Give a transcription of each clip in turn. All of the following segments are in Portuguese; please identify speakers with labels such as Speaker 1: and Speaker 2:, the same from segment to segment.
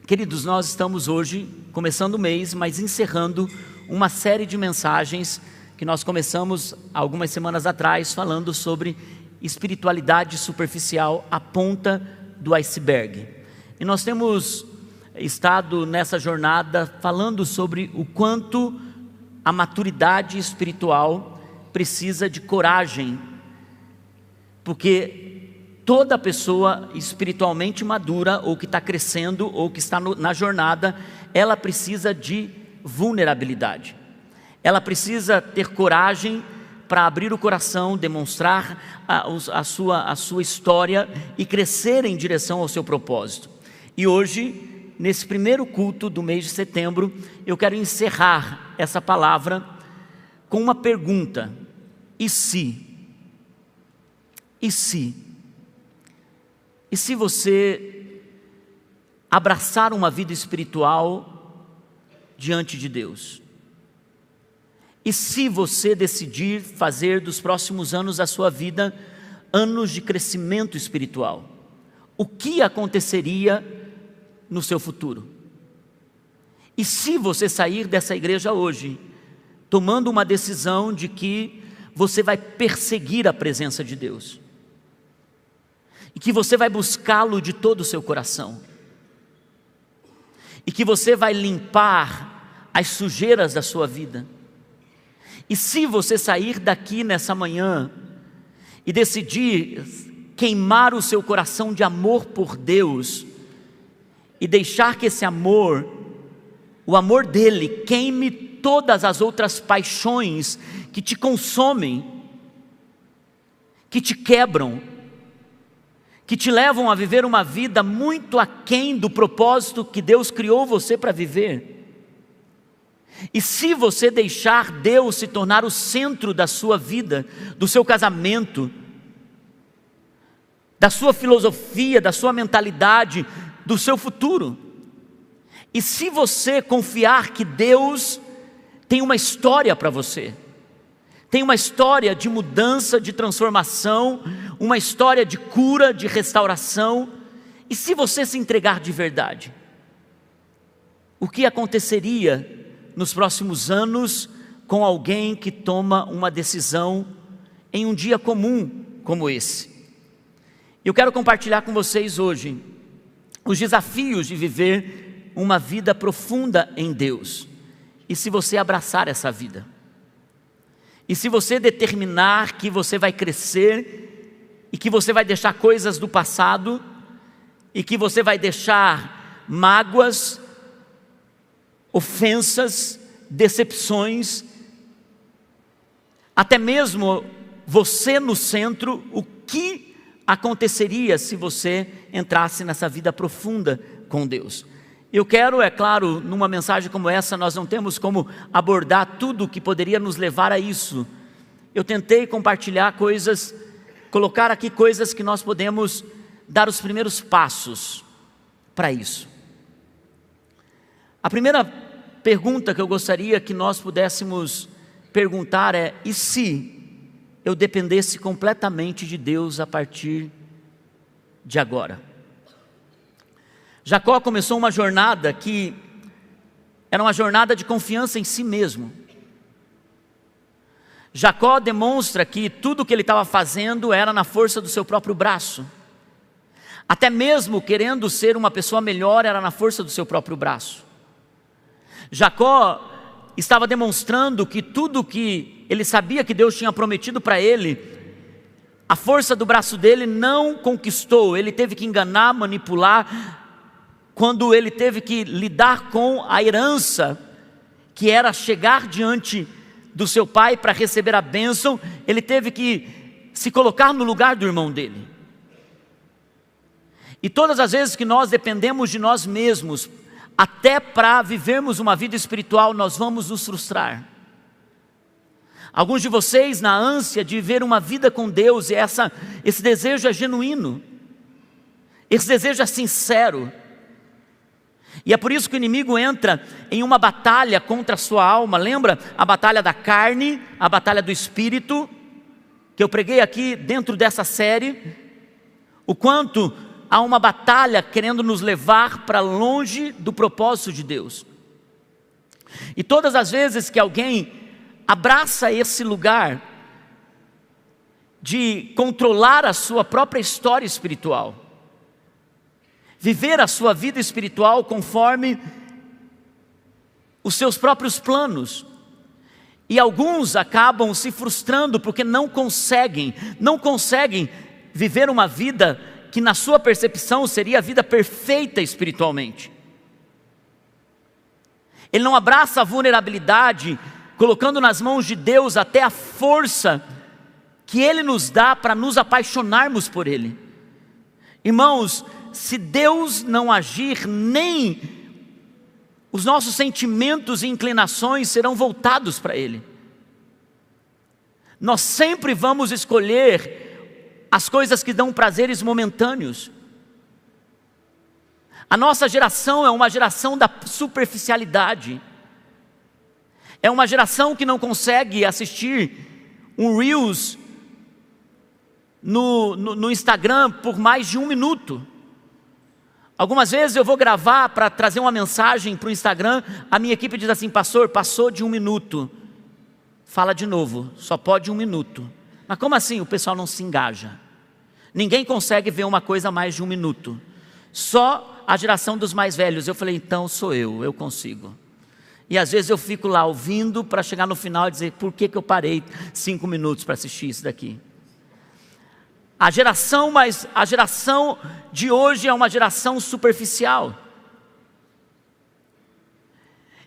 Speaker 1: Queridos, nós estamos hoje começando o mês, mas encerrando uma série de mensagens que nós começamos algumas semanas atrás, falando sobre espiritualidade superficial, a ponta do iceberg. E nós temos estado nessa jornada falando sobre o quanto a maturidade espiritual precisa de coragem, porque toda pessoa espiritualmente madura, ou que está crescendo, ou que está na jornada, ela precisa de vulnerabilidade. Ela precisa ter coragem para abrir o coração, demonstrar a sua história e crescer em direção ao seu propósito. E hoje, nesse primeiro culto do mês de setembro, eu quero encerrar essa palavra com uma pergunta: e se? E se? E se você abraçar uma vida espiritual diante de Deus? E se você decidir fazer dos próximos anos da sua vida anos de crescimento espiritual? O que aconteceria no seu futuro? E se você sair dessa igreja hoje tomando uma decisão de que você vai perseguir a presença de Deus? E que você vai buscá-lo de todo o seu coração, e que você vai limpar as sujeiras da sua vida. E se você sair daqui nessa manhã e decidir queimar o seu coração de amor por Deus, e deixar que esse amor, o amor dele, queime todas as outras paixões que te consomem, que te quebram, que te levam a viver uma vida muito aquém do propósito que Deus criou você para viver. E se você deixar Deus se tornar o centro da sua vida, do seu casamento, da sua filosofia, da sua mentalidade, do seu futuro, e se você confiar que Deus tem uma história para você, tem uma história de mudança, de transformação, uma história de cura, de restauração, e se você se entregar de verdade, o que aconteceria nos próximos anos com alguém que toma uma decisão em um dia comum como esse? Eu quero compartilhar com vocês hoje os desafios de viver uma vida profunda em Deus, e se você abraçar essa vida, e se você determinar que você vai crescer, e que você vai deixar coisas do passado, e que você vai deixar mágoas, ofensas, decepções, até mesmo você no centro, o que aconteceria se você entrasse nessa vida profunda com Deus? Eu quero, é claro, numa mensagem como essa, nós não temos como abordar tudo que poderia nos levar a isso. Eu tentei compartilhar coisas, colocar aqui coisas que nós podemos dar os primeiros passos para isso. A primeira pergunta que eu gostaria que nós pudéssemos perguntar é: e se eu dependesse completamente de Deus a partir de agora? Jacó começou uma jornada que era uma jornada de confiança em si mesmo. Jacó demonstra que tudo o que ele estava fazendo era na força do seu próprio braço. Até mesmo querendo ser uma pessoa melhor, era na força do seu próprio braço. Jacó estava demonstrando que tudo que ele sabia que Deus tinha prometido para ele, a força do braço dele não conquistou. Ele teve que enganar, manipular, quando ele teve que lidar com a herança, que era chegar diante do seu pai para receber a bênção, ele teve que se colocar no lugar do irmão dele. E todas as vezes que nós dependemos de nós mesmos, até para vivermos uma vida espiritual, nós vamos nos frustrar. Alguns de vocês, na ânsia de viver uma vida com Deus, e esse desejo é genuíno, esse desejo é sincero, e é por isso que o inimigo entra em uma batalha contra a sua alma. Lembra a batalha da carne, a batalha do espírito, que eu preguei aqui dentro dessa série? O quanto há uma batalha querendo nos levar para longe do propósito de Deus. E todas as vezes que alguém abraça esse lugar de controlar a sua própria história espiritual, viver a sua vida espiritual conforme os seus próprios planos, e alguns acabam se frustrando porque não conseguem viver uma vida que na sua percepção seria a vida perfeita espiritualmente. Ele não abraça a vulnerabilidade, colocando nas mãos de Deus até a força que Ele nos dá para nos apaixonarmos por Ele. Irmãos, se Deus não agir, nem os nossos sentimentos e inclinações serão voltados para Ele. Nós sempre vamos escolher as coisas que dão prazeres momentâneos. A nossa geração é uma geração da superficialidade. É uma geração que não consegue assistir um Reels no Instagram por mais de 1 minuto. Algumas vezes eu vou gravar para trazer uma mensagem para o Instagram, a minha equipe diz assim: pastor, passou de 1 minuto. Fala de novo, só pode 1 minuto. Mas como assim? O pessoal não se engaja. Ninguém consegue ver uma coisa mais de 1 minuto. Só a geração dos mais velhos. Eu falei, então sou eu consigo. E às vezes eu fico lá ouvindo para chegar no final e dizer, por que eu parei 5 minutos para assistir isso daqui? A geração de hoje é uma geração superficial.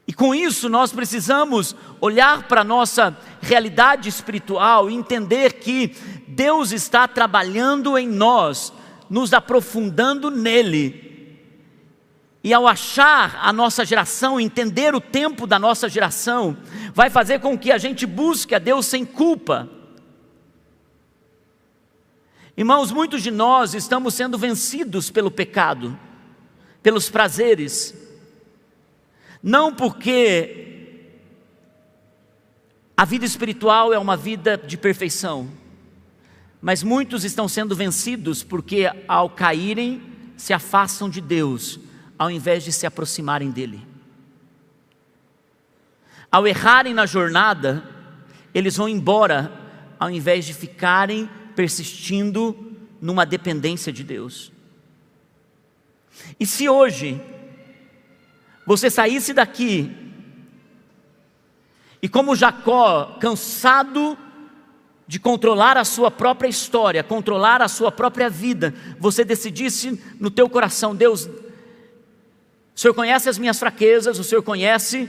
Speaker 1: E com isso nós precisamos olhar para a nossa realidade espiritual e entender que Deus está trabalhando em nós, nos aprofundando nele. E ao achar a nossa geração, entender o tempo da nossa geração, vai fazer com que a gente busque a Deus sem culpa. Irmãos, muitos de nós estamos sendo vencidos pelo pecado, pelos prazeres, não porque a vida espiritual é uma vida de perfeição, mas muitos estão sendo vencidos porque ao caírem se afastam de Deus, ao invés de se aproximarem dEle. Ao errarem na jornada, eles vão embora, ao invés de ficarem persistindo numa dependência de Deus. E se hoje você saísse daqui e como Jacó, cansado de controlar a sua própria história, controlar a sua própria vida, você decidisse no teu coração, Deus, o Senhor conhece as minhas fraquezas, o Senhor conhece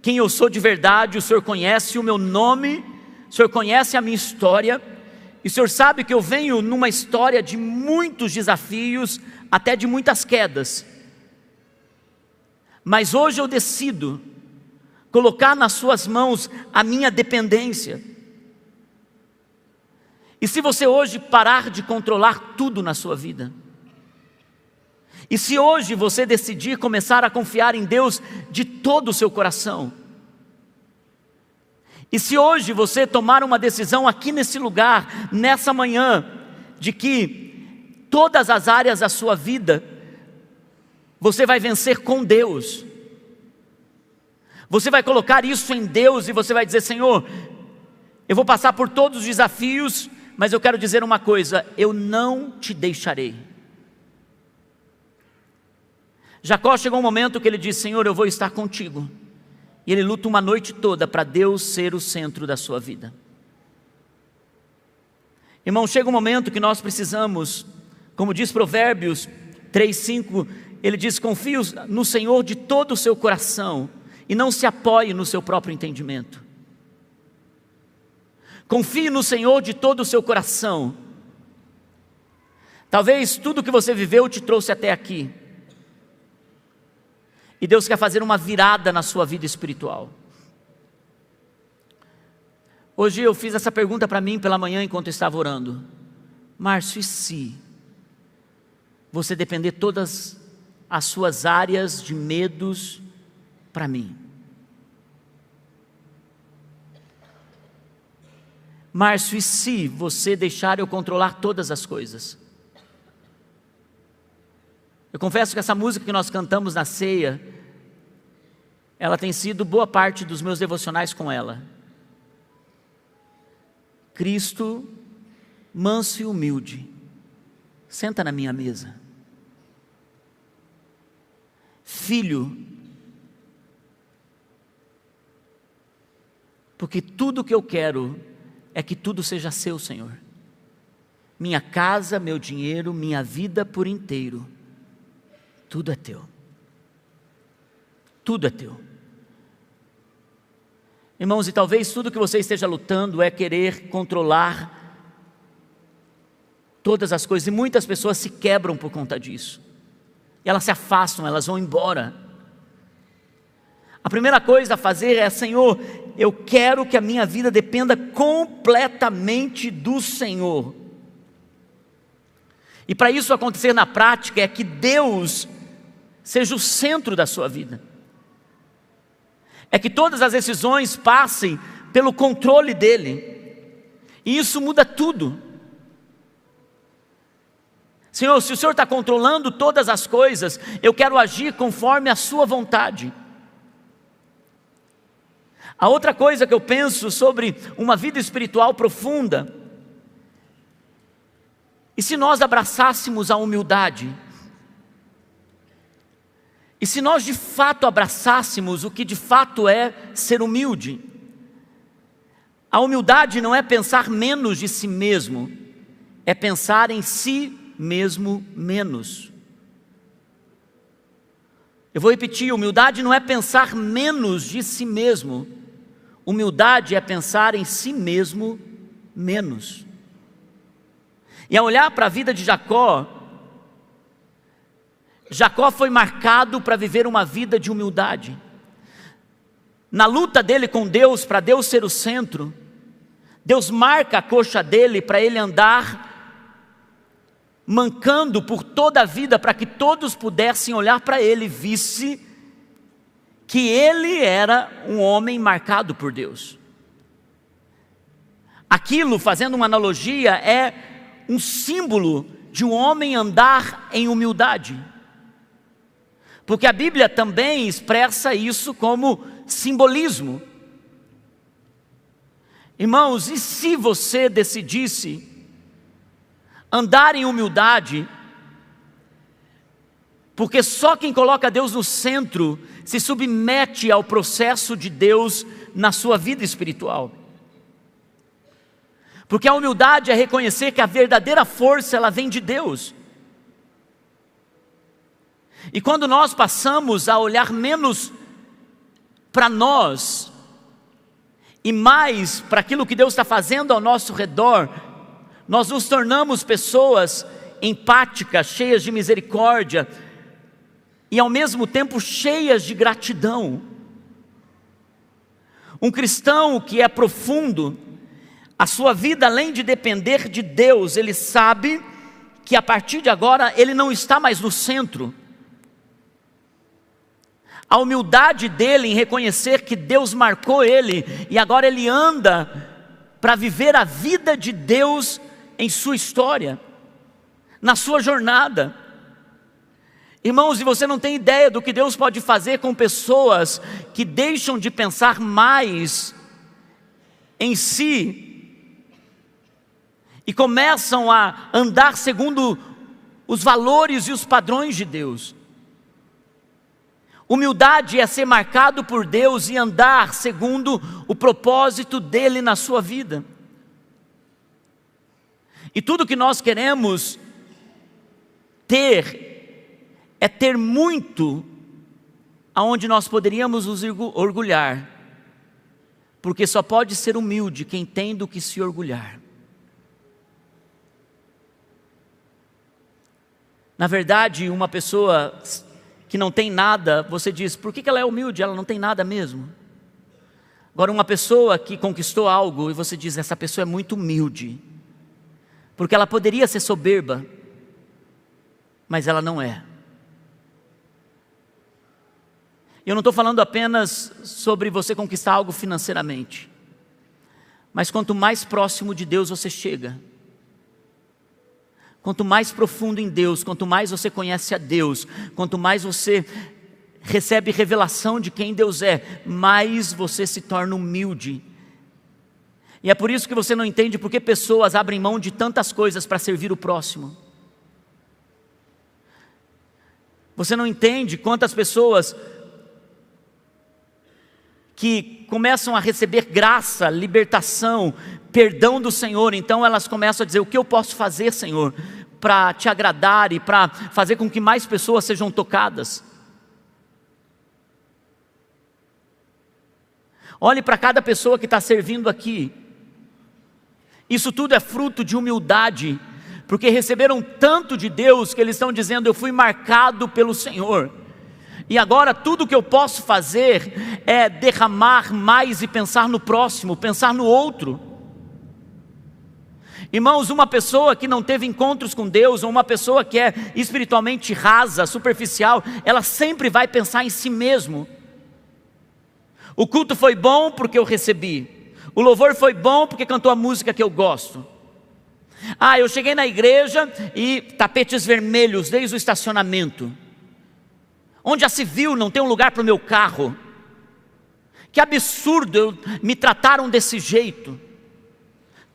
Speaker 1: quem eu sou de verdade, o Senhor conhece o meu nome, o Senhor conhece a minha história, e o Senhor sabe que eu venho numa história de muitos desafios, até de muitas quedas. Mas hoje eu decido colocar nas suas mãos a minha dependência. E se você hoje parar de controlar tudo na sua vida, e se hoje você decidir começar a confiar em Deus de todo o seu coração, e se hoje você tomar uma decisão aqui nesse lugar, nessa manhã, de que todas as áreas da sua vida, você vai vencer com Deus, você vai colocar isso em Deus e você vai dizer, Senhor, eu vou passar por todos os desafios, mas eu quero dizer uma coisa, eu não te deixarei. Jacó chegou um momento que ele disse, Senhor, eu vou estar contigo. E ele luta uma noite toda para Deus ser o centro da sua vida. Irmão, chega um momento que nós precisamos, como diz Provérbios 3:5, ele diz, confie no Senhor de todo o seu coração e não se apoie no seu próprio entendimento. Confie no Senhor de todo o seu coração. Talvez tudo que você viveu te trouxe até aqui. E Deus quer fazer uma virada na sua vida espiritual. Hoje eu fiz essa pergunta para mim pela manhã enquanto eu estava orando. Márcio, e se você depender todas as suas áreas de medos para mim? Márcio, e se você deixar eu controlar todas as coisas? Eu confesso que essa música que nós cantamos na ceia, ela tem sido boa parte dos meus devocionais com ela. Cristo, manso e humilde, senta na minha mesa. Filho, porque tudo que eu quero é que tudo seja seu, Senhor. Minha casa, meu dinheiro, minha vida por inteiro, tudo é teu. Tudo é teu. Irmãos, e talvez tudo que você esteja lutando é querer controlar todas as coisas, e muitas pessoas se quebram por conta disso. E elas se afastam, elas vão embora. A primeira coisa a fazer é: Senhor, eu quero que a minha vida dependa completamente do Senhor. E para isso acontecer na prática é que Deus seja o centro da sua vida. É que todas as decisões passem pelo controle dEle. E isso muda tudo. Senhor, se o Senhor está controlando todas as coisas, eu quero agir conforme a sua vontade. A outra coisa que eu penso sobre uma vida espiritual profunda, e se nós abraçássemos a humildade? E se nós de fato abraçássemos o que de fato é ser humilde? A humildade não é pensar menos de si mesmo, é pensar em si mesmo menos. Eu vou repetir: humildade não é pensar menos de si mesmo, humildade é pensar em si mesmo menos. E ao olhar para a vida de Jacó, Jacó foi marcado para viver uma vida de humildade. Na luta dele com Deus, para Deus ser o centro, Deus marca a coxa dele para ele andar mancando por toda a vida, para que todos pudessem olhar para ele e visse que ele era um homem marcado por Deus. Aquilo, fazendo uma analogia, é um símbolo de um homem andar em humildade. Porque a Bíblia também expressa isso como simbolismo. Irmãos, e se você decidisse andar em humildade, porque só quem coloca Deus no centro se submete ao processo de Deus na sua vida espiritual. Porque a humildade é reconhecer que a verdadeira força ela vem de Deus. E quando nós passamos a olhar menos para nós e mais para aquilo que Deus está fazendo ao nosso redor, nós nos tornamos pessoas empáticas, cheias de misericórdia e ao mesmo tempo cheias de gratidão. Um cristão que é profundo, a sua vida, além de depender de Deus, ele sabe que a partir de agora ele não está mais no centro. A humildade dele em reconhecer que Deus marcou ele e agora ele anda para viver a vida de Deus em sua história, na sua jornada. Irmãos, e você não tem ideia do que Deus pode fazer com pessoas que deixam de pensar mais em si e começam a andar segundo os valores e os padrões de Deus. Humildade é ser marcado por Deus e andar segundo o propósito dEle na sua vida. E tudo que nós queremos ter, é ter muito, aonde nós poderíamos nos orgulhar, porque só pode ser humilde quem tem do que se orgulhar. Na verdade, uma pessoa que não tem nada, você diz, por que ela é humilde? Ela não tem nada mesmo. Agora, uma pessoa que conquistou algo, e você diz, essa pessoa é muito humilde, porque ela poderia ser soberba, mas ela não é. Eu não estou falando apenas sobre você conquistar algo financeiramente, mas quanto mais próximo de Deus você chega, Quanto mais profundo em Deus, quanto mais você conhece a Deus, quanto mais você recebe revelação de quem Deus é, mais você se torna humilde. E é por isso que você não entende porque pessoas abrem mão de tantas coisas para servir o próximo. Você não entende quantas pessoas que começam a receber graça, libertação, perdão do Senhor, então elas começam a dizer: o que eu posso fazer, Senhor, para te agradar e para fazer com que mais pessoas sejam tocadas? Olhe para cada pessoa que está servindo aqui. Isso tudo é fruto de humildade, porque receberam tanto de Deus que eles estão dizendo: eu fui marcado pelo Senhor, e agora tudo que eu posso fazer é derramar mais e pensar no próximo, pensar no outro. Irmãos, uma pessoa que não teve encontros com Deus, ou uma pessoa que é espiritualmente rasa, superficial, ela sempre vai pensar em si mesmo. O culto foi bom porque eu recebi, o louvor foi bom porque cantou a música que eu gosto. Eu cheguei na igreja e tapetes vermelhos desde o estacionamento. Onde já se viu não tem um lugar para o meu carro? Que absurdo, me trataram desse jeito.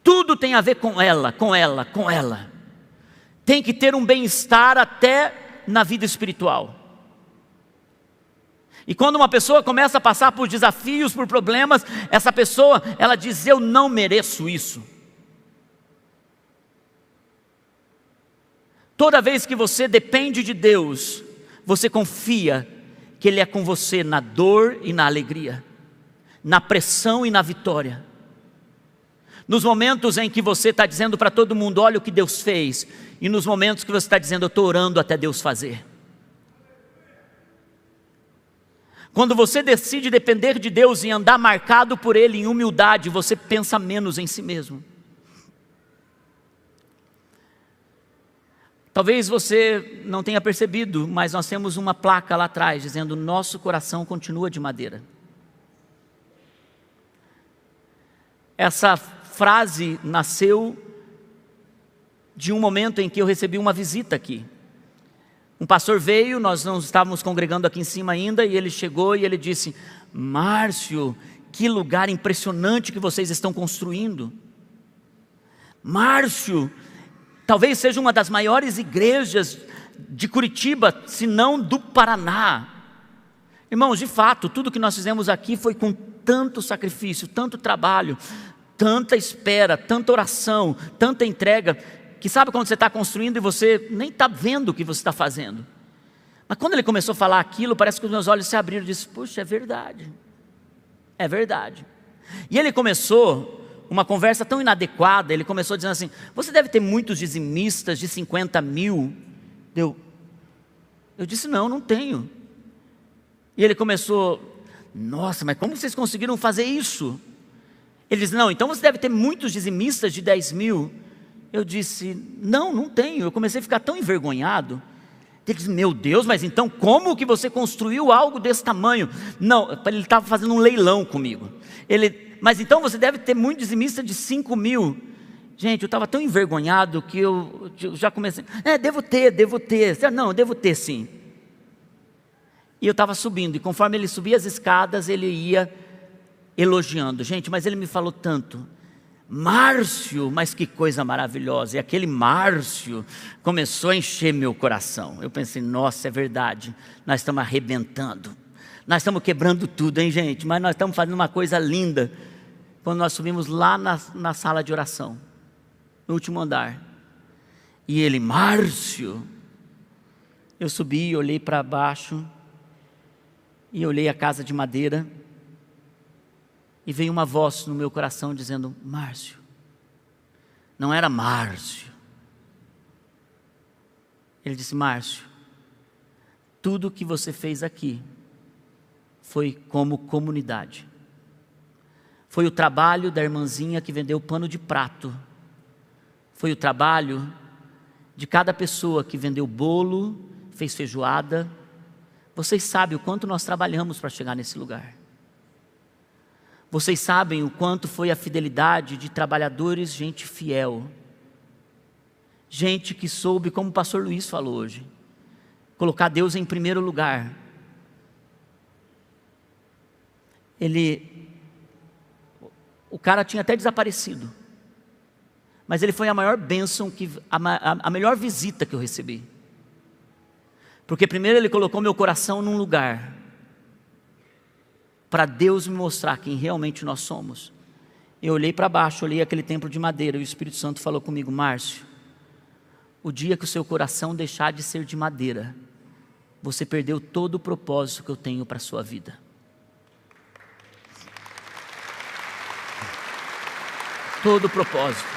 Speaker 1: Tudo tem a ver com ela. Tem que ter um bem-estar até na vida espiritual. E quando uma pessoa começa a passar por desafios, por problemas, essa pessoa, ela diz: eu não mereço isso. Toda vez que você depende de Deus, você confia que Ele é com você na dor e na alegria, na pressão e na vitória. Nos momentos em que você está dizendo para todo mundo: olha o que Deus fez, e nos momentos que você está dizendo: eu estou orando até Deus fazer. Quando você decide depender de Deus e andar marcado por Ele em humildade, você pensa menos em si mesmo. Talvez você não tenha percebido, mas nós temos uma placa lá atrás dizendo: nosso coração continua de madeira. Essa frase nasceu de um momento em que eu recebi uma visita aqui. Um pastor veio, nós não estávamos congregando aqui em cima ainda, e ele chegou e ele disse: Márcio, que lugar impressionante que vocês estão construindo. Márcio, talvez seja uma das maiores igrejas de Curitiba, se não do Paraná. Irmãos, de fato, tudo que nós fizemos aqui foi com tanto sacrifício, tanto trabalho, tanta espera, tanta oração, tanta entrega, que sabe quando você está construindo e você nem está vendo o que você está fazendo. Mas quando ele começou a falar aquilo, parece que os meus olhos se abriram e disse: puxa, é verdade. É verdade. E ele começou uma conversa tão inadequada, ele começou dizendo assim: você deve ter muitos dizimistas de 50 mil. Eu disse: não tenho. E ele começou: nossa, mas como vocês conseguiram fazer isso? Ele disse: não, então você deve ter muitos dizimistas de 10 mil. Eu disse: não tenho. Eu comecei a ficar tão envergonhado. Ele disse: meu Deus, mas então como que você construiu algo desse tamanho? Não, ele estava fazendo um leilão comigo. Mas então você deve ter muito dizimista de 5 mil. Gente, eu estava tão envergonhado que eu já comecei: devo ter. Não, eu devo ter sim. E eu estava subindo, e conforme ele subia as escadas, ele ia elogiando. Gente, mas ele me falou tanto: Márcio, mas que coisa maravilhosa. E aquele Márcio começou a encher meu coração. Eu pensei: nossa, é verdade, nós estamos arrebentando, nós estamos quebrando tudo, hein, gente? Mas nós estamos fazendo uma coisa linda. Quando nós subimos lá na sala de oração, no último andar, e ele: Márcio. Eu subi, olhei para baixo, e olhei a casa de madeira, e veio uma voz no meu coração dizendo: Márcio. Não era Márcio. Ele disse: Márcio, tudo que você fez aqui foi como comunidade. Foi o trabalho da irmãzinha que vendeu pano de prato. Foi o trabalho de cada pessoa que vendeu bolo, fez feijoada. Vocês sabem o quanto nós trabalhamos para chegar nesse lugar. Vocês sabem o quanto foi a fidelidade de trabalhadores, gente fiel. Gente que soube, como o pastor Luiz falou hoje, colocar Deus em primeiro lugar. O cara tinha até desaparecido, mas ele foi a maior bênção, a melhor visita que eu recebi. Porque primeiro ele colocou meu coração num lugar, para Deus me mostrar quem realmente nós somos. Eu olhei para baixo, olhei aquele templo de madeira, e o Espírito Santo falou comigo: Márcio, o dia que o seu coração deixar de ser de madeira, você perdeu todo o propósito que eu tenho para a sua vida. Todo o propósito.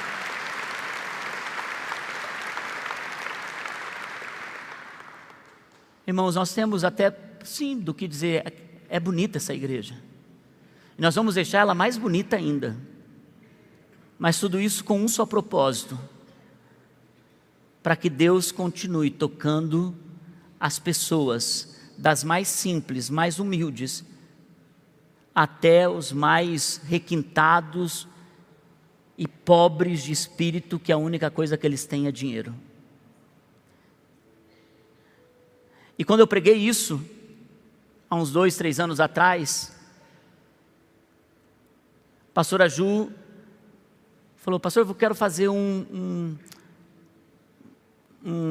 Speaker 1: Irmãos, nós temos até, sim, do que dizer. É bonita essa igreja, e nós vamos deixar ela mais bonita ainda, mas tudo isso com um só propósito: para que Deus continue tocando as pessoas, das mais simples, mais humildes, até os mais requintados e pobres de espírito, que a única coisa que eles têm é dinheiro. E quando eu preguei isso, há uns 2, 3 anos atrás, a pastora Ju falou: pastor, eu quero fazer um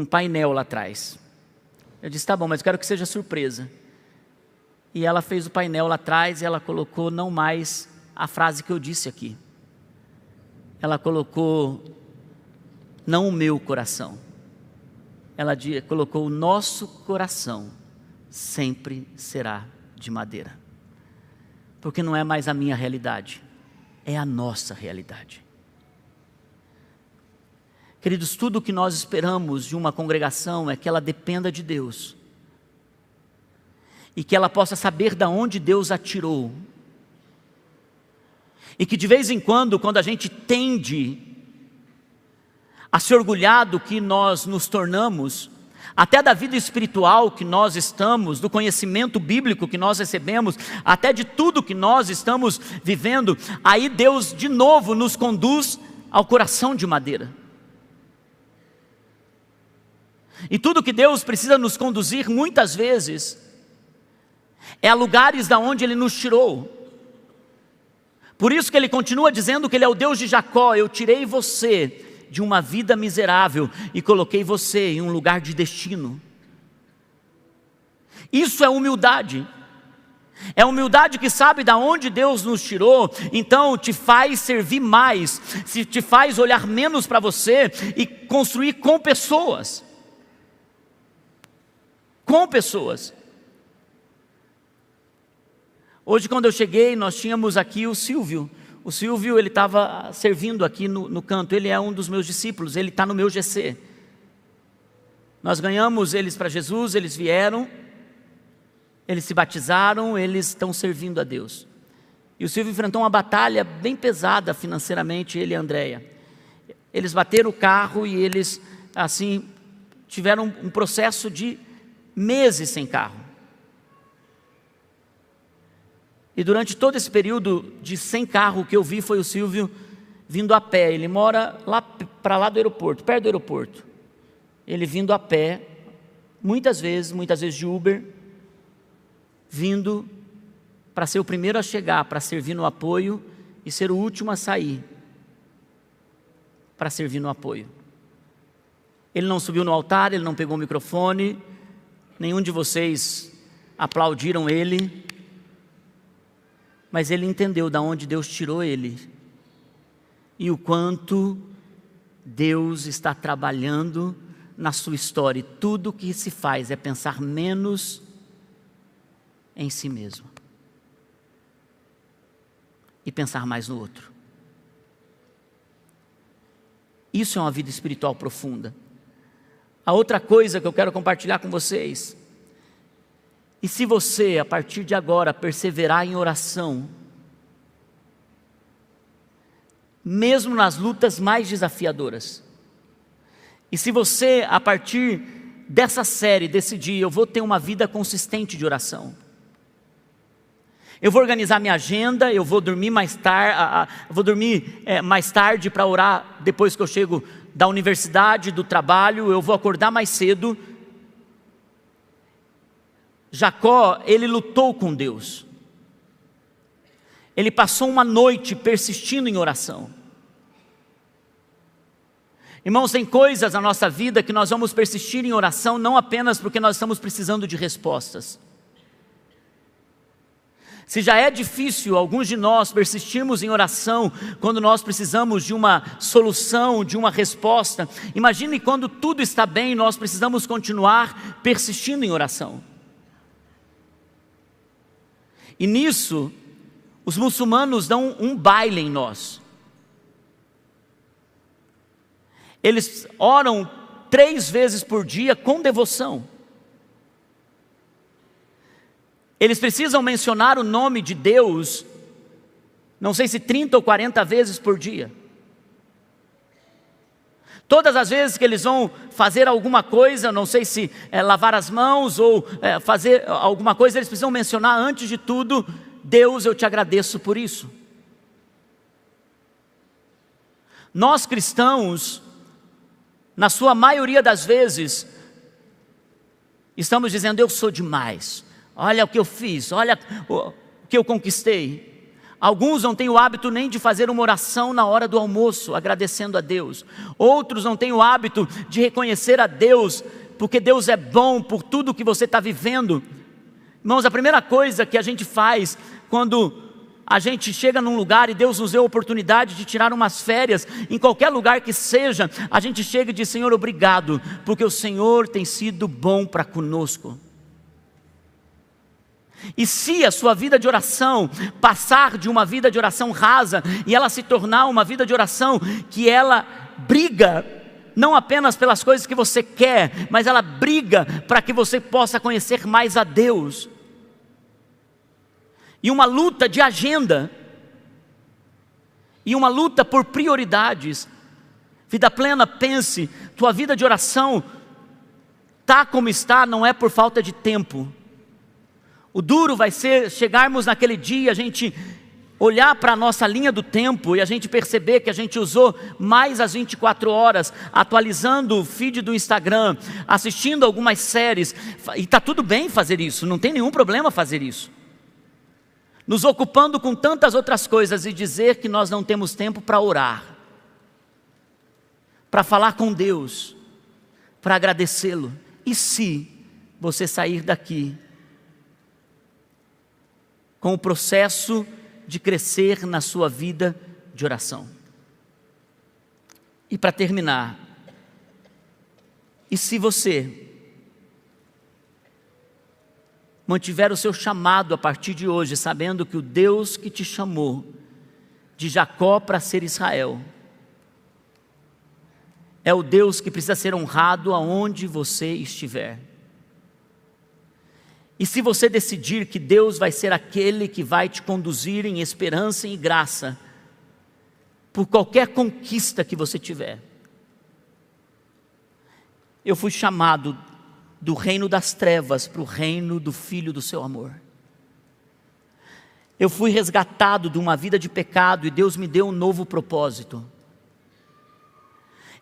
Speaker 1: painel lá atrás. Eu disse: tá bom, mas eu quero que seja surpresa. E ela fez o painel lá atrás, e ela colocou não mais a frase que eu disse aqui. Ela colocou: não o meu coração. Ela colocou: o nosso coração sempre será de madeira. Porque não é mais a minha realidade, é a nossa realidade. Queridos, tudo o que nós esperamos de uma congregação é que ela dependa de Deus, e que ela possa saber de onde Deus a tirou, e que de vez em quando a gente tende a se orgulhar do que nós nos tornamos, até da vida espiritual que nós estamos, do conhecimento bíblico que nós recebemos, até de tudo que nós estamos vivendo, aí Deus de novo nos conduz ao coração de madeira. E tudo que Deus precisa nos conduzir muitas vezes é a lugares da onde Ele nos tirou. Por isso que Ele continua dizendo que Ele é o Deus de Jacó: eu tirei você de uma vida miserável e coloquei você em um lugar de destino. Isso é humildade. É humildade que sabe de onde Deus nos tirou, então te faz servir mais, te faz olhar menos para você e construir com pessoas. Com pessoas. Hoje, quando eu cheguei, nós tínhamos aqui o Silvio. O Silvio, ele estava servindo aqui no canto. Ele é um dos meus discípulos, ele está no meu GC. Nós ganhamos eles para Jesus, eles vieram, eles se batizaram, eles estão servindo a Deus. E o Silvio enfrentou uma batalha bem pesada financeiramente, ele e a Andréia. Eles bateram o carro e eles, assim, tiveram um processo de meses sem carro. E durante todo esse período de sem carro, o que eu vi foi o Silvio vindo a pé. Ele mora para lá do aeroporto, perto do aeroporto. Ele vindo a pé, muitas vezes de Uber, vindo para ser o primeiro a chegar, para servir no apoio, e ser o último a sair, para servir no apoio. Ele não subiu no altar, ele não pegou o microfone, nenhum de vocês aplaudiram ele, mas ele entendeu de onde Deus tirou ele, e o quanto Deus está trabalhando na sua história. E tudo que se faz é pensar menos em si mesmo e pensar mais no outro. Isso é uma vida espiritual profunda. A outra coisa que eu quero compartilhar com vocês: e se você, a partir de agora, perseverar em oração, mesmo nas lutas mais desafiadoras, e se você, a partir dessa série, decidir: eu vou ter uma vida consistente de oração, Eu vou organizar minha agenda, eu vou dormir mais tarde, mais tarde para orar depois que eu chego da universidade, do trabalho, eu vou acordar mais cedo. Jacó, ele lutou com Deus. Ele passou uma noite persistindo em oração. Irmãos, tem coisas na nossa vida que nós vamos persistir em oração não apenas porque nós estamos precisando de respostas. Se já é difícil alguns de nós persistirmos em oração quando nós precisamos de uma solução, de uma resposta, imagine quando tudo está bem e nós precisamos continuar persistindo em oração. E nisso, os muçulmanos dão um baile em nós. Eles oram 3 vezes por dia com devoção. Eles precisam mencionar o nome de Deus, não sei se 30 ou 40 vezes por dia. Todas as vezes que eles vão fazer alguma coisa, não sei se lavar as mãos ou fazer alguma coisa, eles precisam mencionar antes de tudo: Deus, eu te agradeço por isso. Nós cristãos, na sua maioria das vezes, estamos dizendo: eu sou demais, olha o que eu fiz, olha o que eu conquistei. Alguns não têm o hábito nem de fazer uma oração na hora do almoço, agradecendo a Deus. Outros não têm o hábito de reconhecer a Deus, porque Deus é bom por tudo que você está vivendo. Irmãos, a primeira coisa que a gente faz quando a gente chega num lugar e Deus nos deu a oportunidade de tirar umas férias, em qualquer lugar que seja, a gente chega e diz: Senhor, obrigado, porque o Senhor tem sido bom para conosco. E se a sua vida de oração passar de uma vida de oração rasa e ela se tornar uma vida de oração que ela briga não apenas pelas coisas que você quer, mas ela briga para que você possa conhecer mais a Deus, e uma luta de agenda, e uma luta por prioridades. Vida plena, pense, tua vida de oração está como está, não é por falta de tempo. O duro vai ser chegarmos naquele dia, a gente olhar para a nossa linha do tempo e a gente perceber que a gente usou mais as 24 horas, atualizando o feed do Instagram, assistindo algumas séries, e está tudo bem fazer isso, não tem nenhum problema fazer isso. Nos ocupando com tantas outras coisas e dizer que nós não temos tempo para orar, para falar com Deus, para agradecê-lo. E se você sair daqui com o processo de crescer na sua vida de oração? E para terminar, e se você mantiver o seu chamado a partir de hoje, sabendo que o Deus que te chamou de Jacó para ser Israel é o Deus que precisa ser honrado aonde você estiver. E se você decidir que Deus vai ser aquele que vai te conduzir em esperança e graça, por qualquer conquista que você tiver. Eu fui chamado do reino das trevas para o reino do Filho do seu amor. Eu fui resgatado de uma vida de pecado e Deus me deu um novo propósito.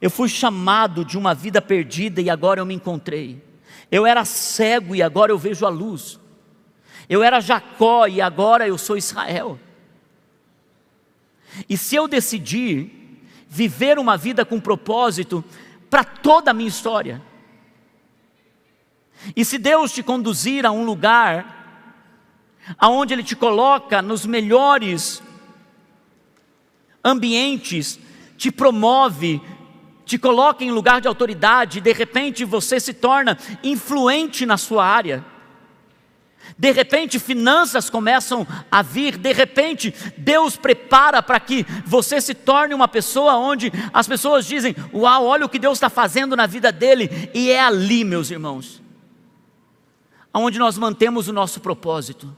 Speaker 1: Eu fui chamado de uma vida perdida e agora eu me encontrei. Eu era cego e agora eu vejo a luz. Eu era Jacó e agora eu sou Israel. E se eu decidir viver uma vida com propósito para toda a minha história, e se Deus te conduzir a um lugar aonde Ele te coloca nos melhores ambientes, te promove, te coloca em lugar de autoridade, de repente você se torna influente na sua área, de repente finanças começam a vir, de repente Deus prepara para que você se torne uma pessoa onde as pessoas dizem: uau, olha o que Deus está fazendo na vida dele. E é ali, meus irmãos, onde nós mantemos o nosso propósito.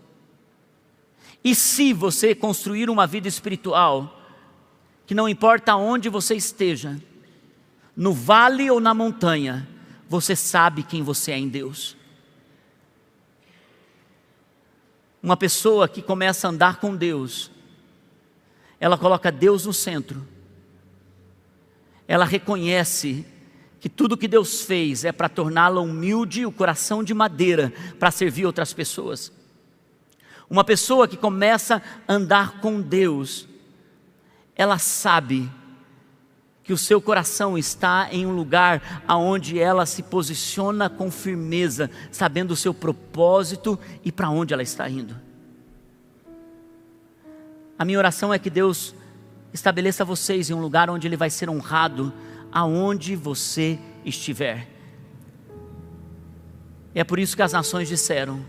Speaker 1: E se você construir uma vida espiritual, que não importa onde você esteja, no vale ou na montanha, você sabe quem você é em Deus. Uma pessoa que começa a andar com Deus, ela coloca Deus no centro. Ela reconhece que tudo que Deus fez é para torná-la humilde, o coração de madeira, para servir outras pessoas. Uma pessoa que começa a andar com Deus, ela sabe que o seu coração está em um lugar aonde ela se posiciona com firmeza, sabendo o seu propósito e para onde ela está indo. A minha oração é que Deus estabeleça vocês em um lugar onde Ele vai ser honrado, aonde você estiver. E é por isso que as nações disseram: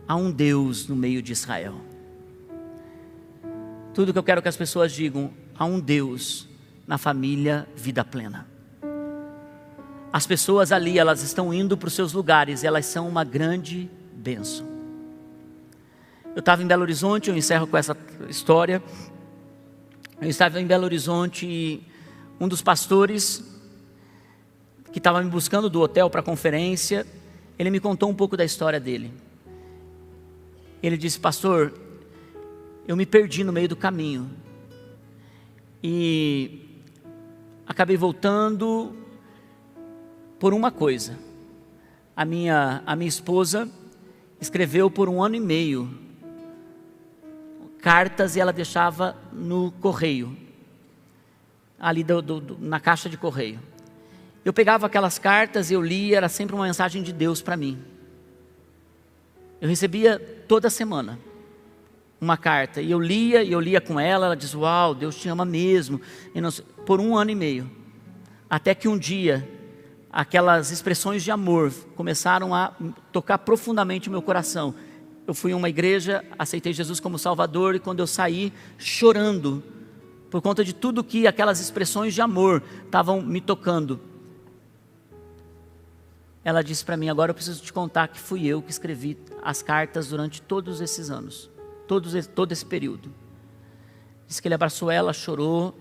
Speaker 1: há um Deus no meio de Israel. Tudo que eu quero que as pessoas digam: há um Deus na família Vida Plena. As pessoas ali, elas estão indo para os seus lugares, elas são uma grande bênção. Eu estava em Belo Horizonte, eu encerro com essa história. Eu estava em Belo Horizonte e um dos pastores que estava me buscando do hotel para a conferência, ele me contou um pouco da história dele. Ele disse: pastor, eu me perdi no meio do caminho e acabei voltando por uma coisa. A minha esposa escreveu por 1 ano e meio cartas e ela deixava no correio, ali na caixa de correio. Eu pegava aquelas cartas, eu lia, era sempre uma mensagem de Deus para mim. Eu recebia toda semana uma carta, e eu lia com ela, ela dizia: uau, Deus te ama mesmo. E não, por 1 ano e meio, até que um dia, aquelas expressões de amor começaram a tocar profundamente o meu coração. Eu fui a uma igreja, aceitei Jesus como Salvador, e quando eu saí chorando, por conta de tudo que aquelas expressões de amor estavam me tocando, ela disse para mim: agora eu preciso te contar que fui eu que escrevi as cartas durante todos esses anos, todo esse período. Disse que ele abraçou ela, chorou,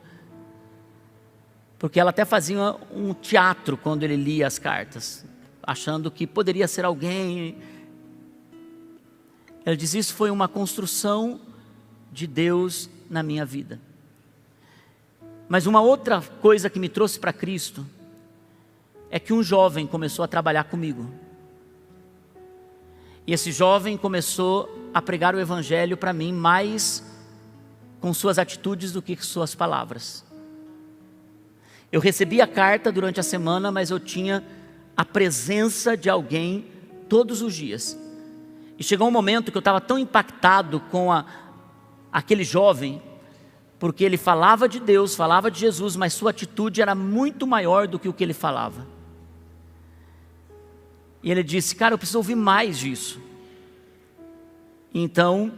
Speaker 1: porque ela até fazia um teatro quando ele lia as cartas, achando que poderia ser alguém. Ela diz: isso foi uma construção de Deus na minha vida. Mas uma outra coisa que me trouxe para Cristo é que um jovem começou a trabalhar comigo. E esse jovem começou a pregar o Evangelho para mim mais com suas atitudes do que com suas palavras. Eu recebia a carta durante a semana, mas eu tinha a presença de alguém todos os dias. E chegou um momento que eu estava tão impactado com aquele jovem, porque ele falava de Deus, falava de Jesus, mas sua atitude era muito maior do que o que ele falava. E ele disse: cara, eu preciso ouvir mais disso. Então,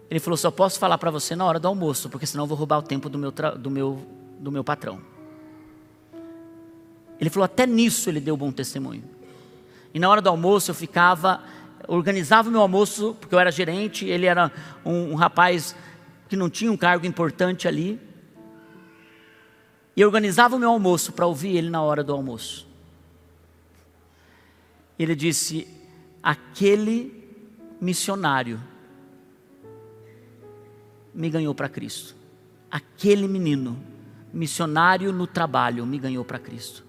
Speaker 1: ele falou: só posso falar para você na hora do almoço, porque senão eu vou roubar o tempo do meu patrão. Ele falou: até nisso ele deu bom testemunho. E na hora do almoço eu organizava o meu almoço, porque eu era gerente, ele era um rapaz que não tinha um cargo importante ali. E eu organizava o meu almoço para ouvir ele na hora do almoço. Ele disse: aquele missionário me ganhou para Cristo. Aquele menino, missionário no trabalho, me ganhou para Cristo.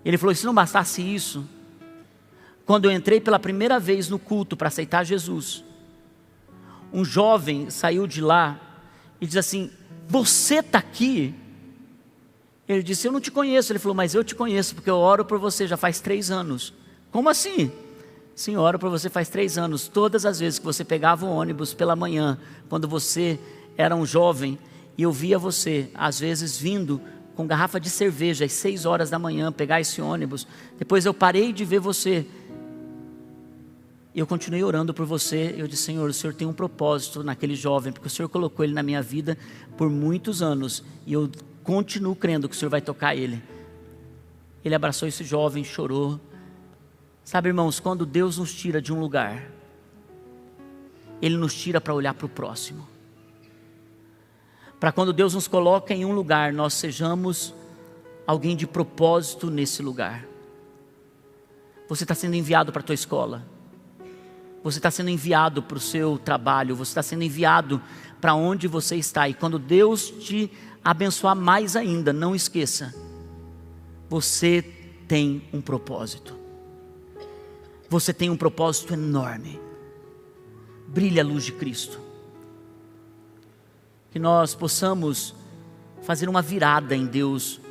Speaker 1: Ele falou: e se não bastasse isso, quando eu entrei pela primeira vez no culto para aceitar Jesus, um jovem saiu de lá e disse assim: você está aqui? Ele disse: eu não te conheço. Ele falou: mas eu te conheço, porque eu oro por você já faz 3 anos. Como assim? Sim, eu oro por você faz 3 anos. Todas as vezes que você pegava o ônibus pela manhã, quando você era um jovem, e eu via você, às vezes vindo com garrafa de cerveja às 6 horas da manhã, pegar esse ônibus. Depois eu parei de ver você, e eu continuei orando por você. Eu disse: Senhor, o Senhor tem um propósito naquele jovem, porque o Senhor colocou ele na minha vida por muitos anos, e eu continuo crendo que o Senhor vai tocar ele. Ele abraçou esse jovem, chorou. Sabe, irmãos, quando Deus nos tira de um lugar, Ele nos tira para olhar para o próximo. Para quando Deus nos coloca em um lugar, nós sejamos alguém de propósito nesse lugar. Você está sendo enviado para a tua escola. Você está sendo enviado para o seu trabalho, você está sendo enviado para onde você está. E quando Deus te abençoar mais ainda, não esqueça, você tem um propósito. Você tem um propósito enorme. Brilhe a luz de Cristo. Que nós possamos fazer uma virada em Deus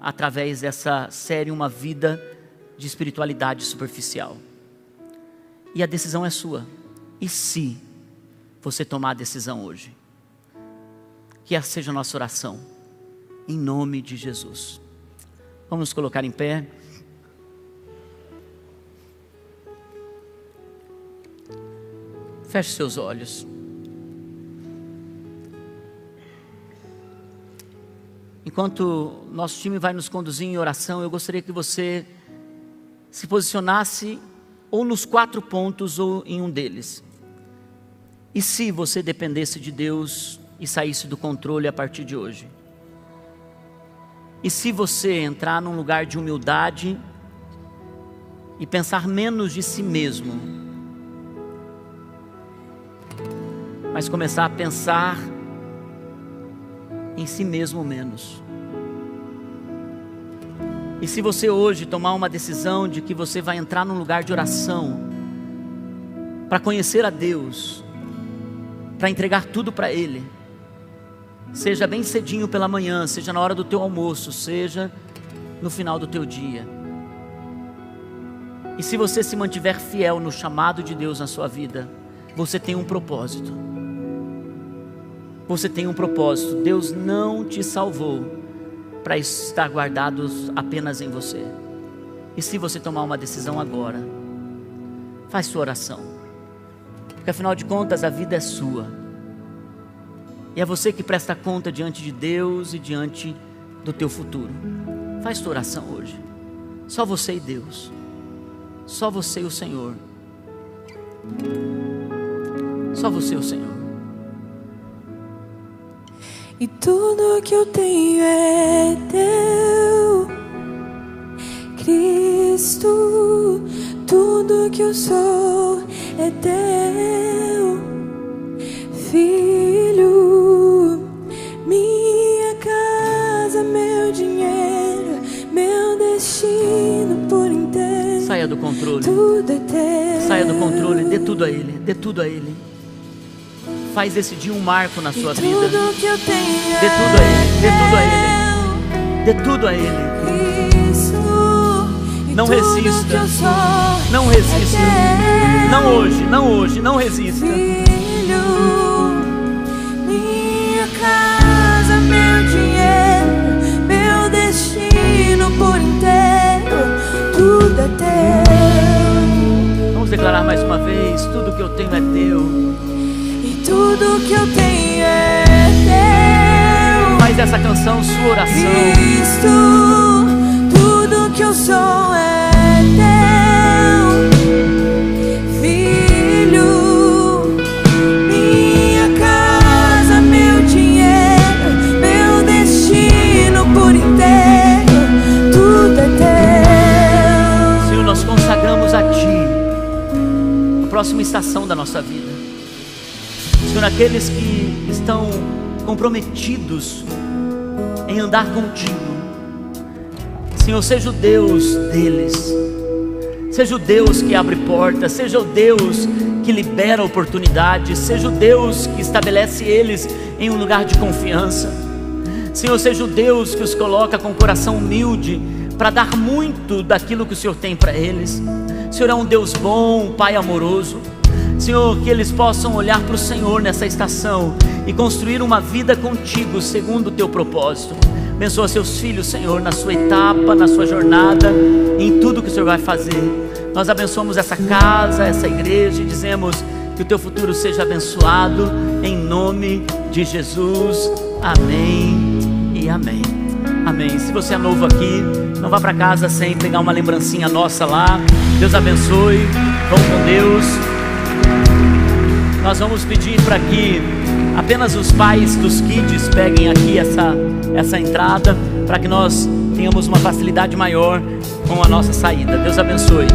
Speaker 1: através dessa série, uma vida de espiritualidade superficial. E a decisão é sua. E se você tomar a decisão hoje? Que essa seja a nossa oração, em nome de Jesus. Vamos nos colocar em pé. Feche seus olhos. Enquanto nosso time vai nos conduzir em oração, eu gostaria que você se posicionasse ou nos 4 pontos ou em um deles. E se você dependesse de Deus e saísse do controle a partir de hoje? E se você entrar num lugar de humildade e pensar menos de si mesmo, mas começar a pensar em si mesmo menos? E se você hoje tomar uma decisão de que você vai entrar num lugar de oração, para conhecer a Deus, para entregar tudo para Ele, seja bem cedinho pela manhã, seja na hora do teu almoço, seja no final do teu dia. E se você se mantiver fiel no chamado de Deus na sua vida, você tem um propósito. Você tem um propósito. Deus não te salvou para estar guardado apenas em você. E se você tomar uma decisão agora, faz sua oração, porque afinal de contas a vida é sua, e é você que presta conta diante de Deus e diante do teu futuro. Faz sua oração hoje, só você e Deus, só você e o Senhor, só você e o Senhor.
Speaker 2: E tudo que eu tenho é teu, Cristo. Tudo que eu sou é teu, Filho. Minha casa, meu dinheiro, meu destino por inteiro.
Speaker 1: Saia do controle.
Speaker 2: Tudo é teu.
Speaker 1: Saia do controle, dê tudo a Ele, dê tudo a Ele. Faz esse dia um marco na sua vida.
Speaker 2: Tudo que eu tenho
Speaker 1: Dê tudo a Ele, dê tudo a Ele, dê tudo a Ele.
Speaker 2: Cristo.
Speaker 1: Não resista, não resista, não hoje, não hoje, não resista.
Speaker 2: Filho, minha casa, meu dinheiro, meu destino por inteiro, tudo é teu.
Speaker 1: Vamos declarar mais uma vez: tudo que eu tenho é teu.
Speaker 2: Tudo que eu tenho é teu.
Speaker 1: Faz essa canção sua oração.
Speaker 2: Cristo, tudo que eu sou é teu, Filho. Minha casa, meu dinheiro, meu destino por inteiro, tudo é teu.
Speaker 1: Senhor, nós consagramos a Ti a próxima estação da nossa vida. Senhor, aqueles que estão comprometidos em andar contigo, Senhor, seja o Deus deles, seja o Deus que abre portas, seja o Deus que libera oportunidades, seja o Deus que estabelece eles em um lugar de confiança. Senhor, seja o Deus que os coloca com o coração humilde para dar muito daquilo que o Senhor tem para eles. Senhor é um Deus bom, um Pai amoroso. Senhor, que eles possam olhar para o Senhor nessa estação e construir uma vida contigo segundo o teu propósito. Abençoa seus filhos, Senhor, na sua etapa, na sua jornada, em tudo que o Senhor vai fazer. Nós abençoamos essa casa, essa igreja, e dizemos que o teu futuro seja abençoado, em nome de Jesus. Amém e amém. Amém. Se você é novo aqui, não vá para casa sem pegar uma lembrancinha nossa lá. Deus abençoe. Vamos com Deus. Nós vamos pedir para que apenas os pais dos kids peguem aqui essa entrada, para que nós tenhamos uma facilidade maior com a nossa saída. Deus abençoe.